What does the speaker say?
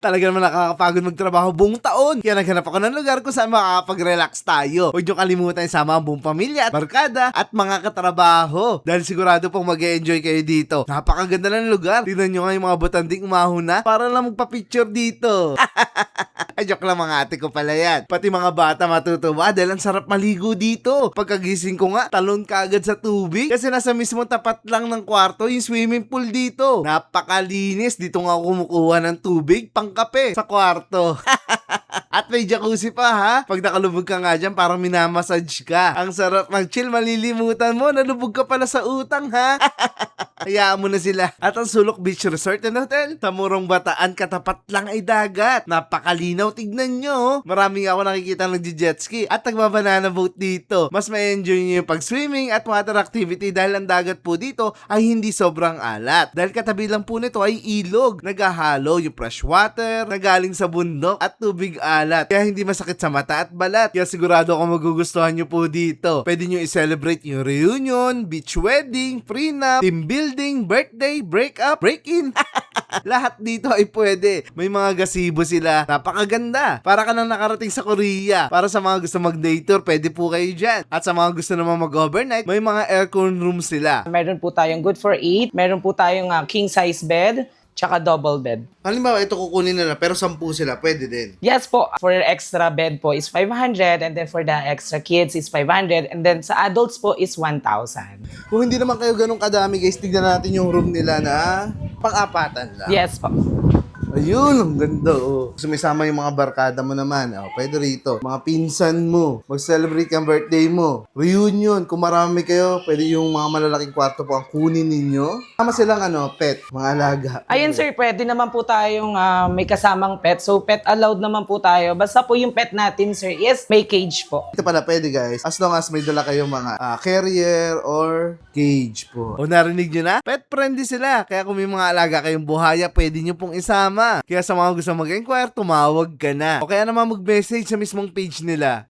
Talaga naman nakakapagod magtrabaho buong taon. Kaya naghanap ako ng lugar kung saan makakapag-relax tayo. Huwag niyo kalimutan isama ang buong pamilya at barkada at mga katrabaho. Dahil sigurado pong mag-e-enjoy kayo dito. Napakaganda ng lugar. Tingnan nyo nga yung mga botanding umahon na para lang magpa-picture dito. Ay, joke lang, mga ate ko pala yan. Pati mga bata matutuwa dahil ang sarap maligo dito. Pagkagising ko nga, talon ka agad sa tubig kasi nasa mismo tapat lang ng kwarto yung swimming pool dito. Napakalinis. Dito nga ako kumukuha ng tubig pangkape sa kwarto. At may jacuzzi pa, ha? Pag nakalubog ka nga dyan, parang minamassage ka. Ang sarap mag-chill, malilimutan mo. Nalubog ka pala sa utang, ha? Hayaan mo na sila. At ang Sulok Beach Resort and Hotel, sa Murong Bataan, katapat lang ay dagat. Napakalinaw, tignan nyo. Maraming ako nakikita nagji-jetski at nagbabanana boat dito. Mas may enjoy nyo yung pag-swimming at water activity dahil ang dagat po dito ay hindi sobrang alat. Dahil katabi lang po nito ay ilog. Naghahalo yung fresh water na galing sa bundok at tubig alat. Kaya hindi masakit sa mata at balat. Kaya sigurado ako magugustuhan nyo po dito. Pwede nyo i-celebrate yung reunion, beach wedding, prenup, team building, birthday, breakup, break-in. Lahat dito ay pwede. May mga gazebo sila. Napakaganda. Para ka nang nakarating sa Korea. Para sa mga gusto mag-day tour, pwede po kayo dyan. At sa mga gusto naman mag-overnight, may mga aircon rooms sila. Meron po tayong good for 8. Meron po tayong king size bed, tsaka double bed. Halimbawa, ito kukunin nila pero 10 sila, pwede din. Yes po, for extra bed po is 500 and then for the extra kids is 500 and then sa adults po is 1,000. Kung hindi naman kayo ganun kadami, guys, tignan natin yung room nila na pang-apatan lang. Yes po. Ayun, ang ganda, oh. Sumisama yung mga barkada mo naman, oh, pwede rito. Mga pinsan mo, mag-celebrate ang birthday mo. Reunion, kung marami kayo, pwede yung mga malalaking kwarto po ang kunin ninyo. Tama silang, pet, mga alaga. Ayun sir, pwede naman po tayong may kasamang pet. So pet allowed naman po tayo. Basta po yung pet natin sir is may cage po. Ito pala, pwede guys, as long as may dala kayong mga carrier or cage po. O narinig nyo na? Pet friendly sila. Kaya kung may mga alaga kayong buhaya, pwede nyo pong isama. Kaya sa mga gusto mag-inquire, tumawag ka na. O kaya naman mag-message sa mismong page nila.